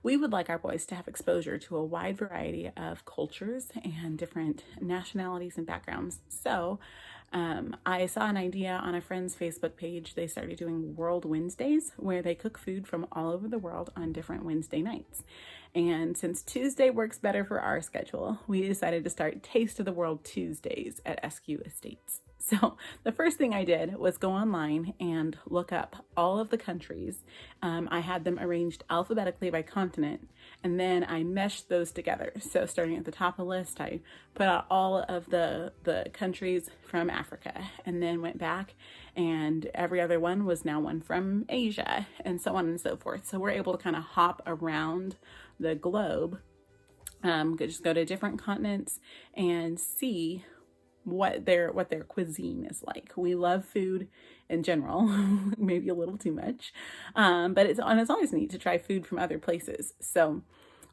we would like our boys to have exposure to a wide variety of cultures and different nationalities and backgrounds. So I saw an idea on a friend's Facebook page. They started doing World Wednesdays where they cook food from all over the world on different Wednesday nights. And since Tuesday works better for our schedule, we decided to start Taste of the World Tuesdays at SQ Estates. So the first thing I did was go online and look up all of the countries. I had them arranged alphabetically by continent, and then I meshed those together. So starting at the top of the list, I put out all of the countries from Africa, and then went back, and every other one was now one from Asia, and so on and so forth. So we're able to kind of hop around the globe, just go to different continents and see what their cuisine is like. We love food in general, maybe a little too much, but it's always neat to try food from other places. So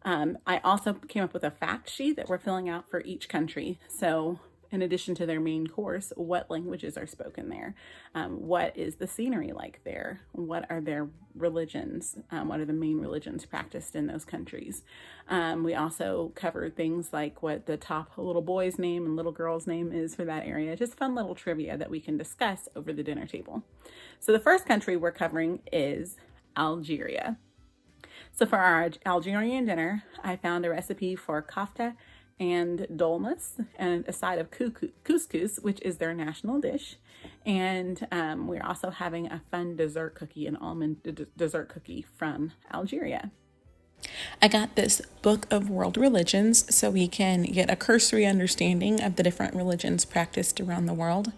I also came up with a fact sheet that we're filling out for each country. So in addition to their main course, what languages are spoken there? What is the scenery like there? What are their religions? What are the main religions practiced in those countries? We also cover things like what the top little boy's name and little girl's name is for that area. Just fun little trivia that we can discuss over the dinner table. So the first country we're covering is Algeria. So for our Algerian dinner, I found a recipe for kefta and dolmas and a side of couscous, which is their national dish. And we're also having a fun dessert cookie, an almond dessert cookie from Algeria. I got this book of world religions so we can get a cursory understanding of the different religions practiced around the world.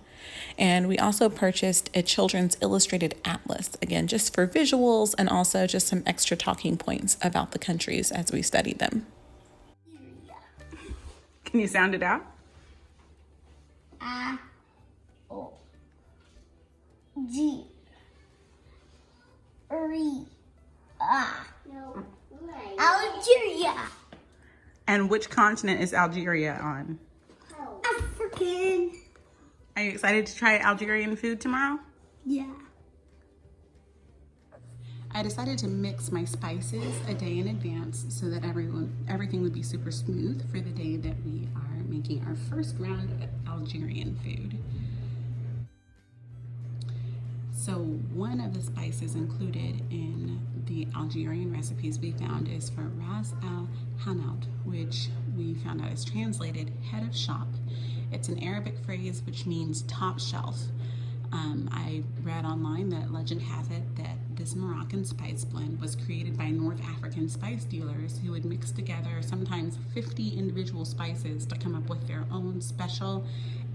And we also purchased a children's illustrated atlas, again, just for visuals and also just some extra talking points about the countries as we study them. Can you sound it out? O G No. Algeria. And which continent is Algeria on? African. Are you excited to try Algerian food tomorrow? Yeah. I decided to mix my spices a day in advance so that everything would be super smooth for the day that we are making our first round of Algerian food. So one of the spices included in the Algerian recipes we found is for Ras El Hanout, which we found out is translated head of shop. It's an Arabic phrase which means top shelf. I read online that legend has it that this Moroccan spice blend was created by North African spice dealers who would mix together sometimes 50 individual spices to come up with their own special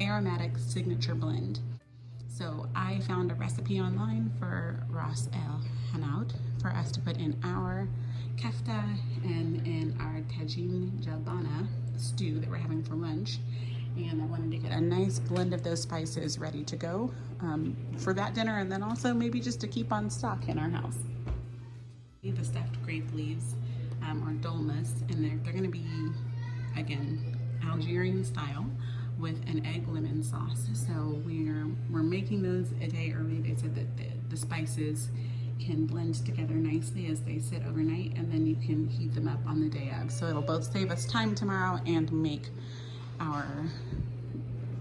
aromatic signature blend. So I found a recipe online for Ras El Hanout for us to put in our kefta and in our tagine jalbana stew that we're having for lunch. And I wanted to get a nice blend of those spices ready to go for that dinner, and then also maybe just to keep on stock in our house. The stuffed grape leaves or dolmas, and they're going to be, again, Algerian style with an egg lemon sauce. So we're making those a day early. They said that the spices can blend together nicely as they sit overnight, and then you can heat them up on the day of. So it'll both save us time tomorrow and make our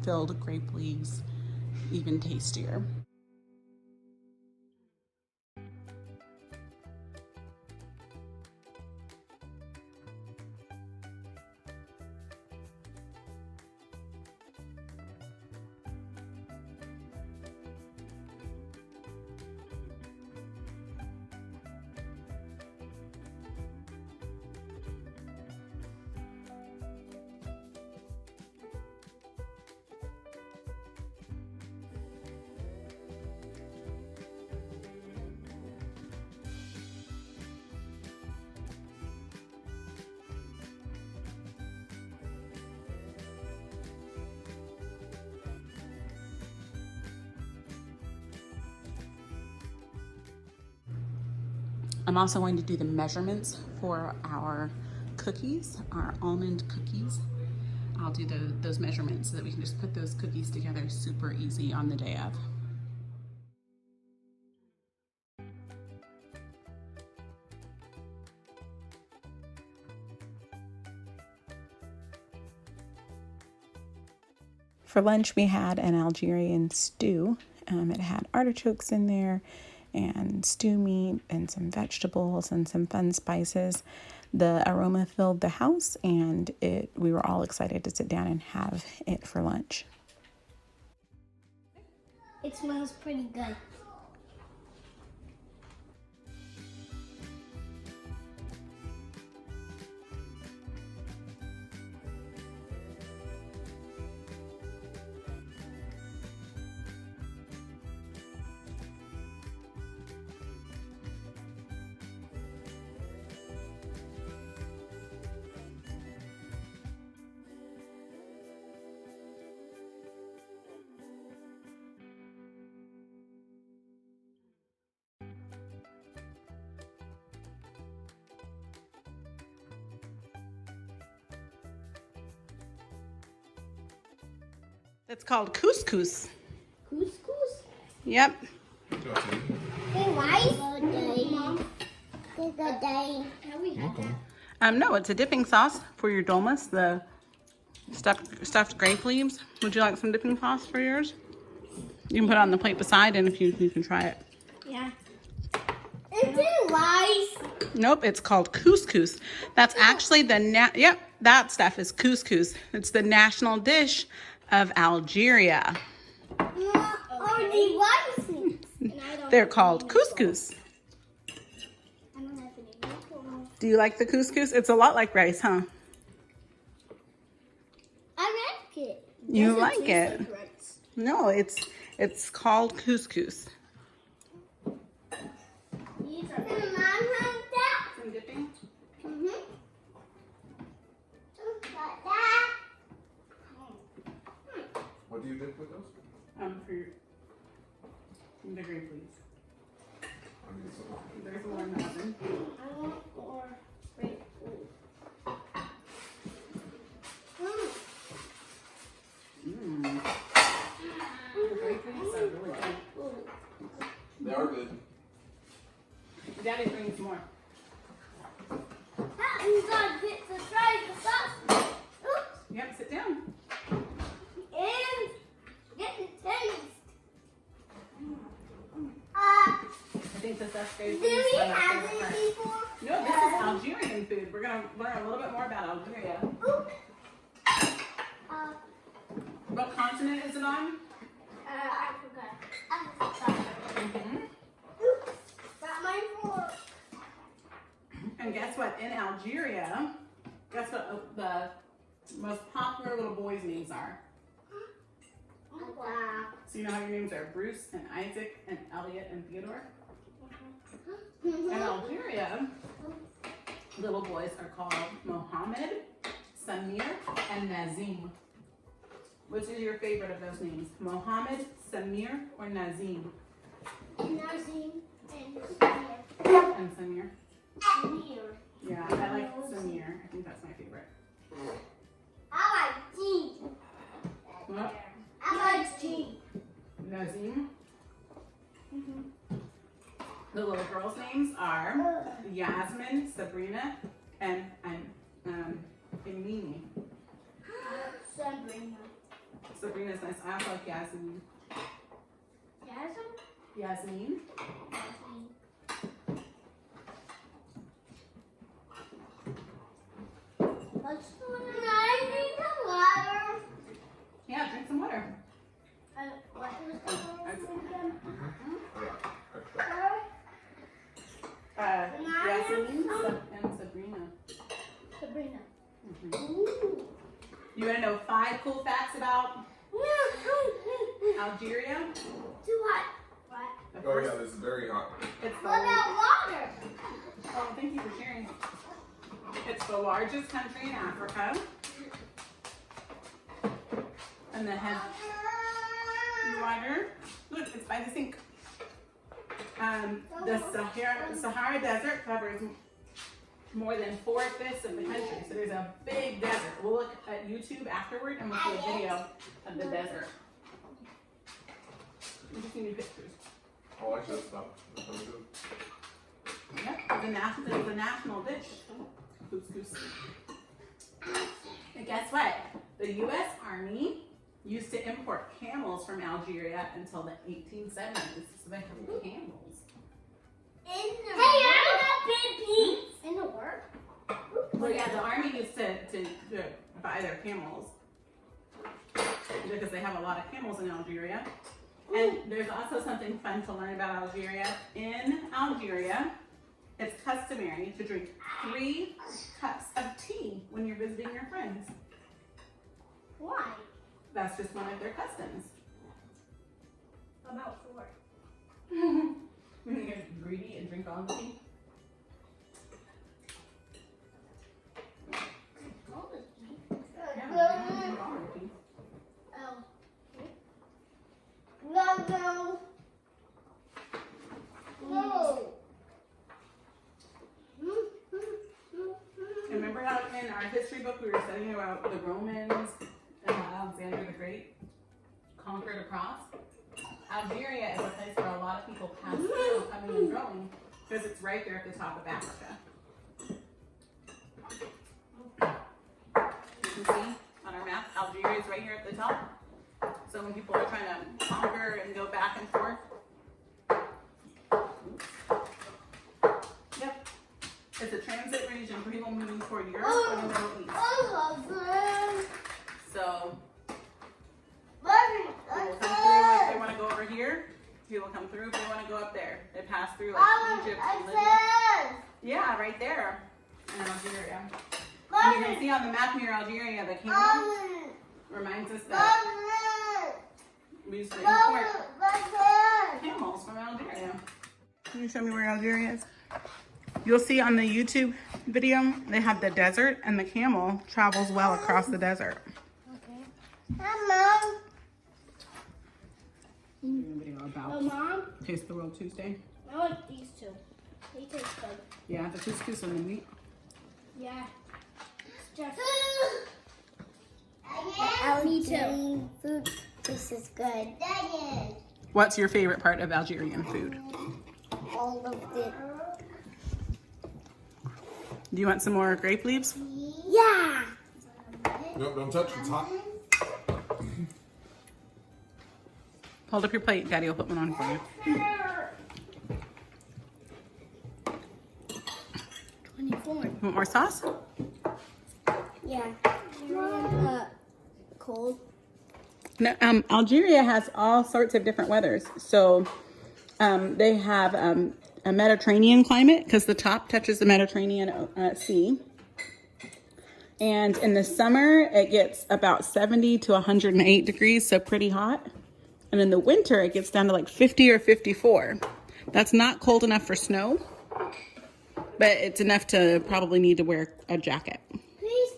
filled grape leaves even tastier. I'm also going to do the measurements for our cookies, our almond cookies. I'll do those measurements so that we can just put those cookies together super easy on the day of. For lunch, we had an Algerian stew. It had artichokes in there and stew meat and some vegetables and some fun spices. The aroma filled the house, and we were all excited to sit down and have it for lunch. It smells pretty good. It's called couscous. Couscous? Yep. Hey, why? Good day. Can we have that? No, it's a dipping sauce for your dolmas, the stuffed grape leaves. Would you like some dipping sauce for yours? You can put it on the plate beside, and if you can try it. Yeah. Is it rice? Nope, it's called couscous. That's actually yep, that stuff is couscous. It's the national dish of Algeria. They're called couscous. Do you like the couscous? It's a lot like rice, huh? I like it. You like it? Like rice. No, it's called couscous. Can Mom have that? Some dipping? Mm-hmm. Like that. What do you dip with those? For your the grape leaves. I mean, so, There's one oven. I want more grapefruit. The grape leaves are really good. they are good. Daddy brings more. You gotta get to try the sauce. Oops. Yep, sit down. And get the taste. I think the stuffed grape Do leaves we are my have favorite part. it before? No, this is Algerian food. We're gonna learn a little bit more about Algeria. Oops. What continent is it on? I forgot. Oops. Got my fork. And guess what? In Algeria, guess what the most popular little boys' names are? Wow. So you know how your names are Bruce and Isaac and Elliot and Theodore? In Algeria, little boys are called Mohammed, Samir, and Nazim. Which is your favorite of those names? Mohammed, Samir, or Nazim? Nazim and And Samir? Samir. Yeah, I like Samir. I think that's my favorite. I like G. What? I like G. Nazim? The little girls' names are Yasmin, Sabrina, and Emini. Sabrina. Sabrina's nice. I also like Yasmin. Jasmine? Yasmin? Let's drink the water. Yeah, drink some water. What was the word again? Yasmin and Sabrina. Sabrina. You want to know 5 cool facts about Algeria? Too hot. What? Oh yeah, this is very hot. It's What about water? Oh, thank you for sharing. It's the largest country in Africa. And the head water. Look, it's by the sink. The Sahara Desert covers more than 4/5 of the country. So there's a big desert. We'll look at YouTube afterward and we'll see a video of the desert. We just need pictures. Oh, I should have stopped. That's really good. Yep, it's a national dish. Couscous. And guess what? The U.S. Army used to import camels from Algeria until the 1870s. So they have camels. Hey, I got big peeps. In the work? Well, yeah, the army used to buy their camels because they have a lot of camels in Algeria. And there's also something fun to learn about Algeria. In Algeria, it's customary to drink 3 cups of tea when you're visiting your friends. Why? That's just one of their customs. About 4. When you get greedy and drink all the tea. Yeah, you drink all the tea. No. And remember how in our history book we were studying about the Romans and how Alexander the Great conquered across? Algeria is a place where a lot of people pass through coming and going because it's right there at the top of Africa. You can see on our map, Algeria is right here at the top. So when people are trying to conquer and go back and forth. Yep. It's a transit region for people moving toward Europe or the Middle East. So people come through if they want to go over here. People come through if they want to go up there. They pass through like Egypt and Libya. Yeah, right there in Algeria. And you can see on the map near Algeria, the camel reminds us that we used to import camels from Algeria. Can you show me where Algeria is? You'll see on the YouTube video, they have the desert and the camel travels well across the desert. Okay. Mom. Doing a video about Mom. Taste the World Tuesday. I like these 2. They taste good. Yeah, the couscous and the meat. Yeah. It's just. Algerian food. This is good. What's your favorite part of Algerian food? All of it. Do you want some more grape leaves? Yeah. Nope, don't touch it. It's hot. Hold up your plate. Daddy will put one on for you. 24. Want more sauce? Yeah. Cold. No, Algeria has all sorts of different weathers. So they have a Mediterranean climate because the top touches the Mediterranean Sea. And in the summer, it gets about 70 to 108 degrees, so pretty hot. And in the winter, it gets down to like 50 or 54. That's not cold enough for snow, but it's enough to probably need to wear a jacket. Please.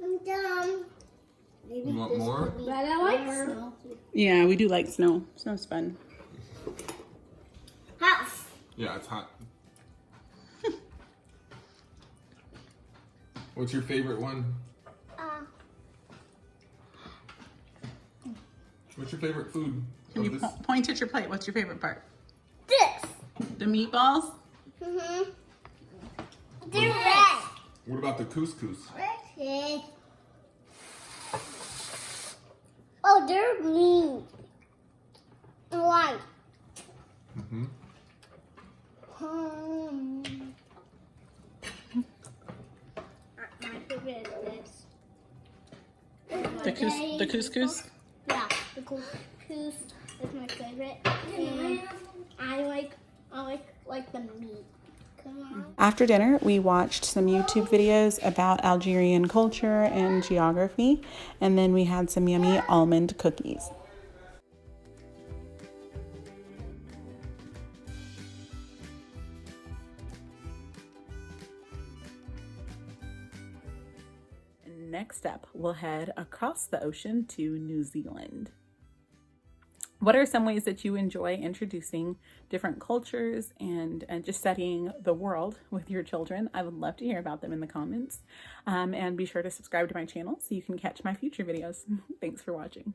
I'm done. You want more? But I like snow. Yeah, we do like snow. Snow's fun. House. Yeah, it's hot. What's your favorite one? What's your favorite food? Can you point at your plate? What's your favorite part? This. The meatballs? Mm-hmm. They're red. What about the couscous? Red. Oh, they're green. White. Mm-hmm. My favorite is The couscous? Yeah, the couscous is my favorite. And I like the meat. Come on. After dinner, we watched some YouTube videos about Algerian culture and geography, and then we had some yummy almond cookies. Next up, we'll head across the ocean to New Zealand. What are some ways that you enjoy introducing different cultures and just studying the world with your children? I would love to hear about them in the comments. And be sure to subscribe to my channel so you can catch my future videos. Thanks for watching.